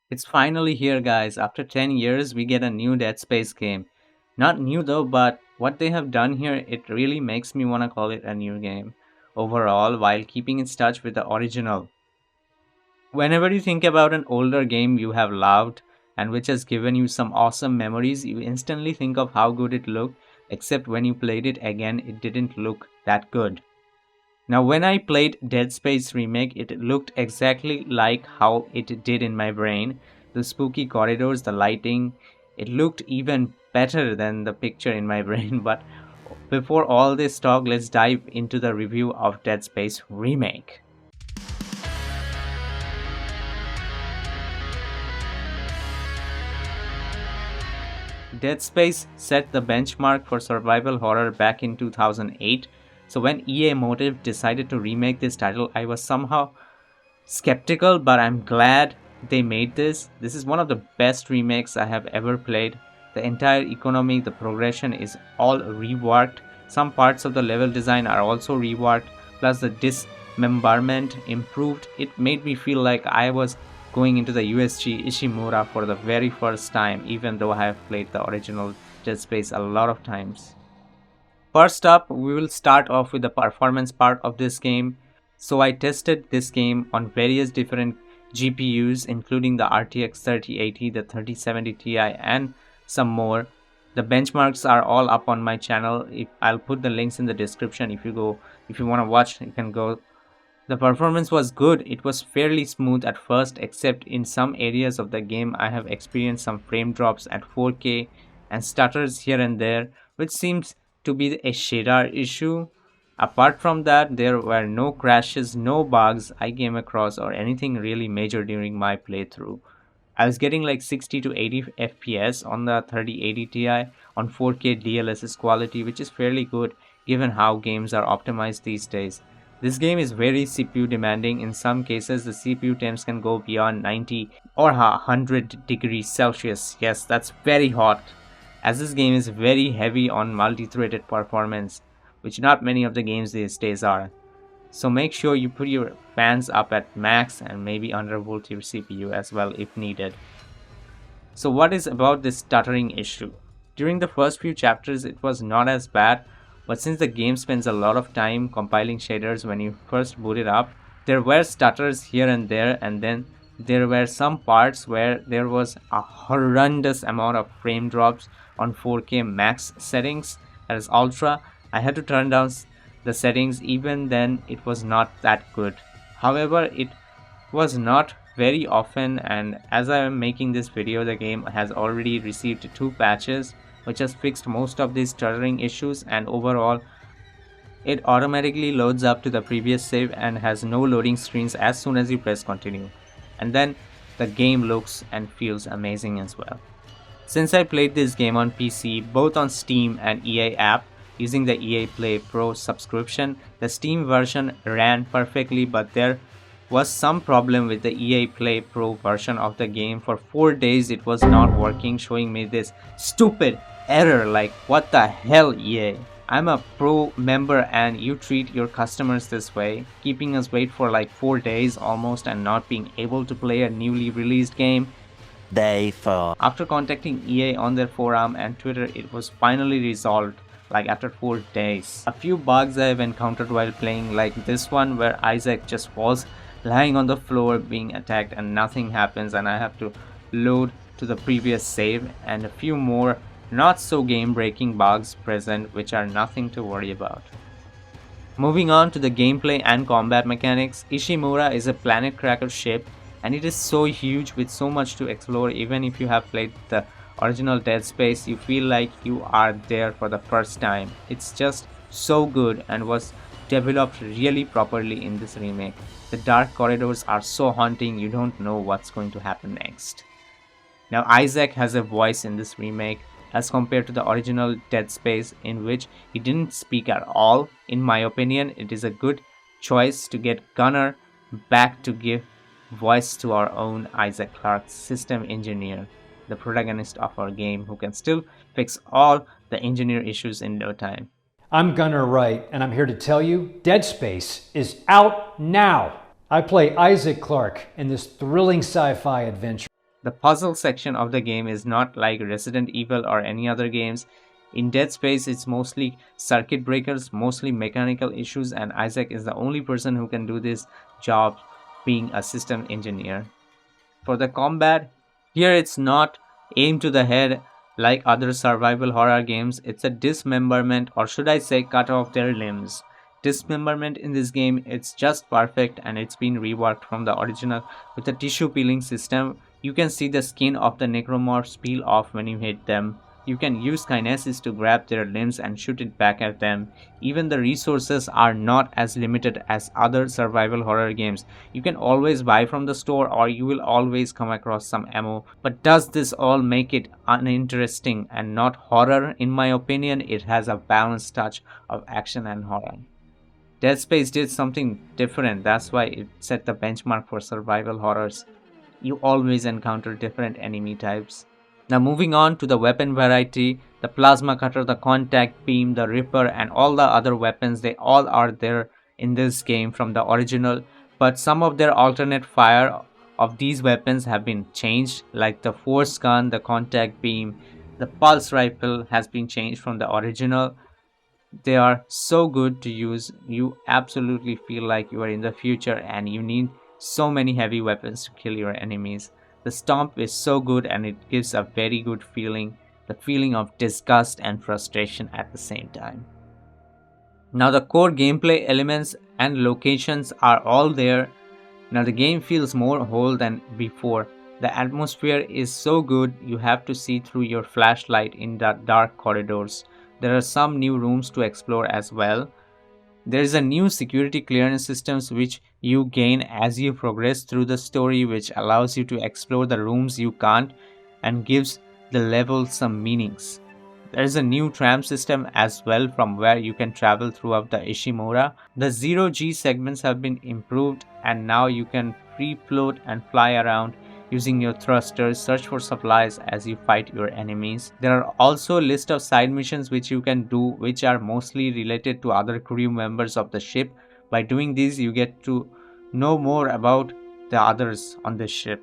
It's finally here, guys. After 10 years, we get a new Dead Space game. Not new though, but what they have done here, it really makes me want to call it a new game overall while keeping in touch with the original. Whenever you think about an older game you have loved and which has given you some awesome memories, you instantly think of how good it looked, except when you played it again, it didn't look that good. Now, when I played Dead Space Remake, it looked exactly like how it did in my brain. The spooky corridors, the lighting, it looked even better than the picture in my brain. But before all this talk, let's dive into the review of Dead Space Remake. Dead Space set the benchmark for survival horror back in 2008. So when EA Motive decided to remake this title, I was somehow skeptical, but I'm glad they made this. This is one of the best remakes I have ever played. The entire economy, the progression is all reworked. Some parts of the level design are also reworked, plus the dismemberment improved. It made me feel like I was going into the USG Ishimura for the very first time, even though I have played the original Dead Space a lot of times. First up, we will start off with the performance part of this game. So I tested this game on various different GPUs, including the RTX 3080, the 3070 Ti, and some more. The benchmarks are all up on my channel. I'll put the links in the description. If you want to watch, you can go. The performance was good. It was fairly smooth at first, except in some areas of the game I have experienced some frame drops at 4K and stutters here and there, which seems to be a shader issue. Apart from that, there were no crashes, no bugs I came across, or anything really major during my playthrough. I was getting like 60 to 80 FPS on the 3080 Ti on 4K DLSS quality, which is fairly good given how games are optimized these days. This game is very CPU demanding. In some cases, the CPU temps can go beyond 90 or 100 degrees Celsius. Yes, that's very hot, as this game is very heavy on multi-threaded performance, which not many of the games these days are. So make sure you put your fans up at max and maybe undervolt your CPU as well if needed. So what is about this stuttering issue? During the first few chapters it was not as bad, but since the game spends a lot of time compiling shaders when you first boot it up, there were stutters here and there, and then there were some parts where there was a horrendous amount of frame drops on 4K max settings, that is ultra. I had to turn down the settings. Even then it was not that good. However, it was not very often, and as I am making this video, the game has already received 2 patches which has fixed most of these stuttering issues, and overall it automatically loads up to the previous save and has no loading screens as soon as you press continue, and then the game looks and feels amazing as well. Since I played this game on PC, both on Steam and EA app, using the EA Play Pro subscription, the Steam version ran perfectly, but there was some problem with the EA Play Pro version of the game. For 4 days it was not working, showing me this stupid error like, what the hell, EA? I'm a pro member and you treat your customers this way, keeping us wait for like 4 days almost and not being able to play a newly released game. Day 4. After contacting EA on their forum and Twitter, it was finally resolved, like after 4 days. A few bugs I have encountered while playing, like this one where Isaac just falls lying on the floor being attacked and nothing happens, and I have to load to the previous save, and a few more not so game breaking bugs present which are nothing to worry about. Moving on to the gameplay and combat mechanics, Ishimura is a planet cracker ship, and it is so huge with so much to explore. Even if you have played the original Dead Space, you feel like you are there for the first time. It's just so good and was developed really properly in this remake. The dark corridors are so haunting, you don't know what's going to happen next. Now Isaac has a voice in this remake as compared to the original Dead Space, in which he didn't speak at all. In my opinion, it is a good choice to get Gunnar back to give voice to our own Isaac Clarke, system engineer, the protagonist of our game, who can still fix all the engineer issues in no time. I'm Gunnar Wright, and I'm here to tell you Dead Space is out now. I play Isaac Clarke in this thrilling sci-fi adventure. The puzzle section of the game is not like Resident Evil or any other games. In Dead Space, it's mostly circuit breakers, mostly mechanical issues, and Isaac is the only person who can do this job being a system engineer. For the combat, here it's not aim to the head like other survival horror games, it's a dismemberment, or should I say cut off their limbs. Dismemberment in this game, it's just perfect and it's been reworked from the original with a tissue peeling system. You can see the skin of the necromorphs peel off when you hit them. You can use kinesis to grab their limbs and shoot it back at them. Even the resources are not as limited as other survival horror games. You can always buy from the store or you will always come across some ammo. But does this all make it uninteresting and not horror? In my opinion, it has a balanced touch of action and horror. Dead Space did something different, that's why it set the benchmark for survival horrors. You always encounter different enemy types. Now moving on to the weapon variety, the plasma cutter, the contact beam, the ripper and all the other weapons, they all are there in this game from the original, but some of their alternate fire of these weapons have been changed, like the force gun, the contact beam, the pulse rifle has been changed from the original. They are so good to use, you absolutely feel like you are in the future and you need so many heavy weapons to kill your enemies. The stomp is so good and it gives a very good feeling, the feeling of disgust and frustration at the same time. Now the core gameplay elements and locations are all there. Now the game feels more whole than before. The atmosphere is so good, you have to see through your flashlight in the dark corridors. There are some new rooms to explore as well. There is a new security clearance systems which you gain as you progress through the story, which allows you to explore the rooms you can't and gives the level some meanings. There is a new tram system as well from where you can travel throughout the Ishimura. The 0G segments have been improved and now you can free float and fly around using your thrusters, search for supplies as you fight your enemies. There are also a list of side missions which you can do, which are mostly related to other crew members of the ship. By doing these, you get to know more about the others on the ship.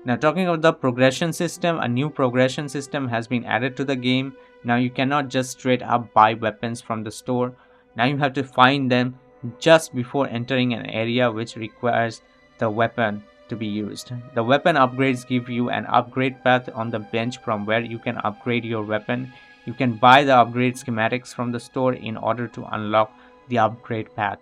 Now talking about the progression system, a new progression system has been added to the game. Now you cannot just straight up buy weapons from the store. Now you have to find them just before entering an area which requires the weapon to be used. The weapon upgrades give you an upgrade path on the bench from where you can upgrade your weapon. You can buy the upgrade schematics from the store in order to unlock the upgrade path.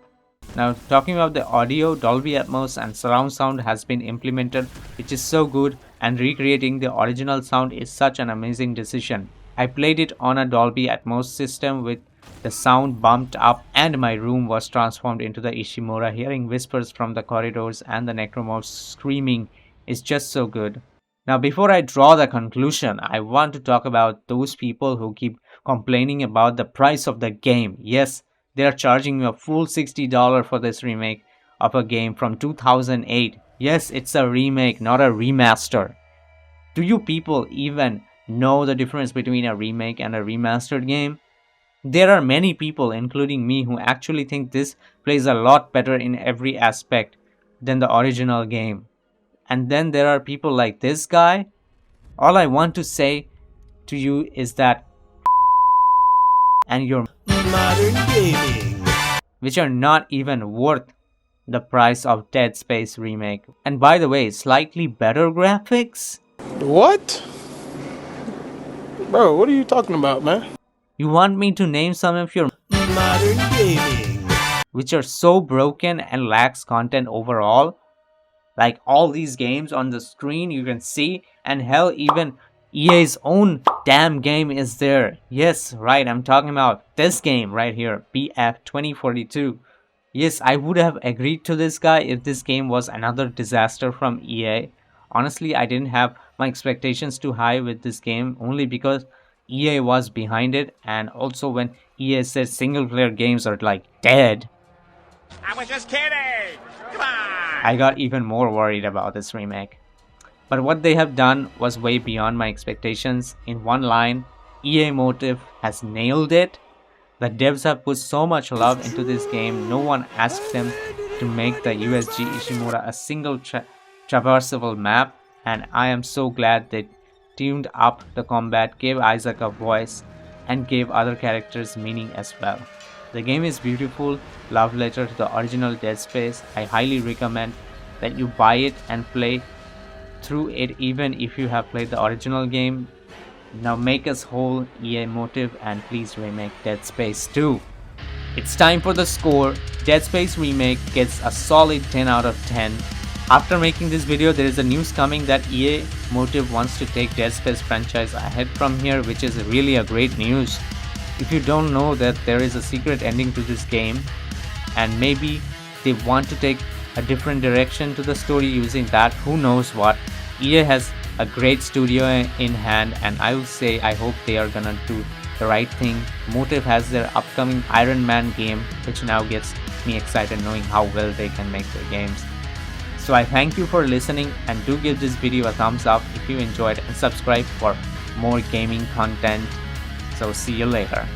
Now talking about the audio, Dolby Atmos and surround sound has been implemented, which is so good, and recreating the original sound is such an amazing decision. I played it on a Dolby Atmos system with the sound bumped up and my room was transformed into the Ishimura. Hearing whispers from the corridors and the necromorphs screaming is just so good. Now before I draw the conclusion, I want to talk about those people who keep complaining about the price of the game. Yes, they are charging me a full $60 for this remake of a game from 2008. Yes, it's a remake, not a remaster. Do you people even know the difference between a remake and a remastered game? There are many people, including me, who actually think this plays a lot better in every aspect than the original game. And then there are people like this guy. All I want to say to you is that and your modern gaming, which are not even worth the price of Dead Space Remake. And by the way, slightly better graphics? what? Bro, what are you talking about, man? You want me to name some of your Modern gaming, which are so broken and lacks content overall? Like all these games on the screen you can see, and hell, even EA's own damn game is there. Yes, right, I'm talking about this game right here, BF 2042. Yes, I would have agreed to this guy if this game was another disaster from EA. Honestly, I didn't have my expectations too high with this game only because EA was behind it, and also when EA said single player games are like dead, I was just kidding! Come on! I got even more worried about this remake. But what they have done was way beyond my expectations. In one line, EA Motive has nailed it. The devs have put so much love into this game, no one asked them to make the USG Ishimura a single traversable map, and I am so glad they tuned up the combat, gave Isaac a voice, and gave other characters meaning as well. The game is beautiful, love letter to the original Dead Space. I highly recommend that you buy it and play through it even if you have played the original game. Now make us whole, EA Motive, and please remake Dead Space 2. It's time for the score. Dead Space Remake gets a solid 10 out of 10. After making this video, there is a news coming that EA Motive wants to take Dead Space franchise ahead from here, which is really a great news. If you don't know that there is a secret ending to this game, and maybe they want to take a different direction to the story using that, who knows what. EA has a great studio in hand, and I will say I hope they are gonna do the right thing. Motive has their upcoming Iron Man game, which now gets me excited knowing how well they can make their games. So I thank you for listening, and do give this video a thumbs up if you enjoyed, and subscribe for more gaming content. So see you later.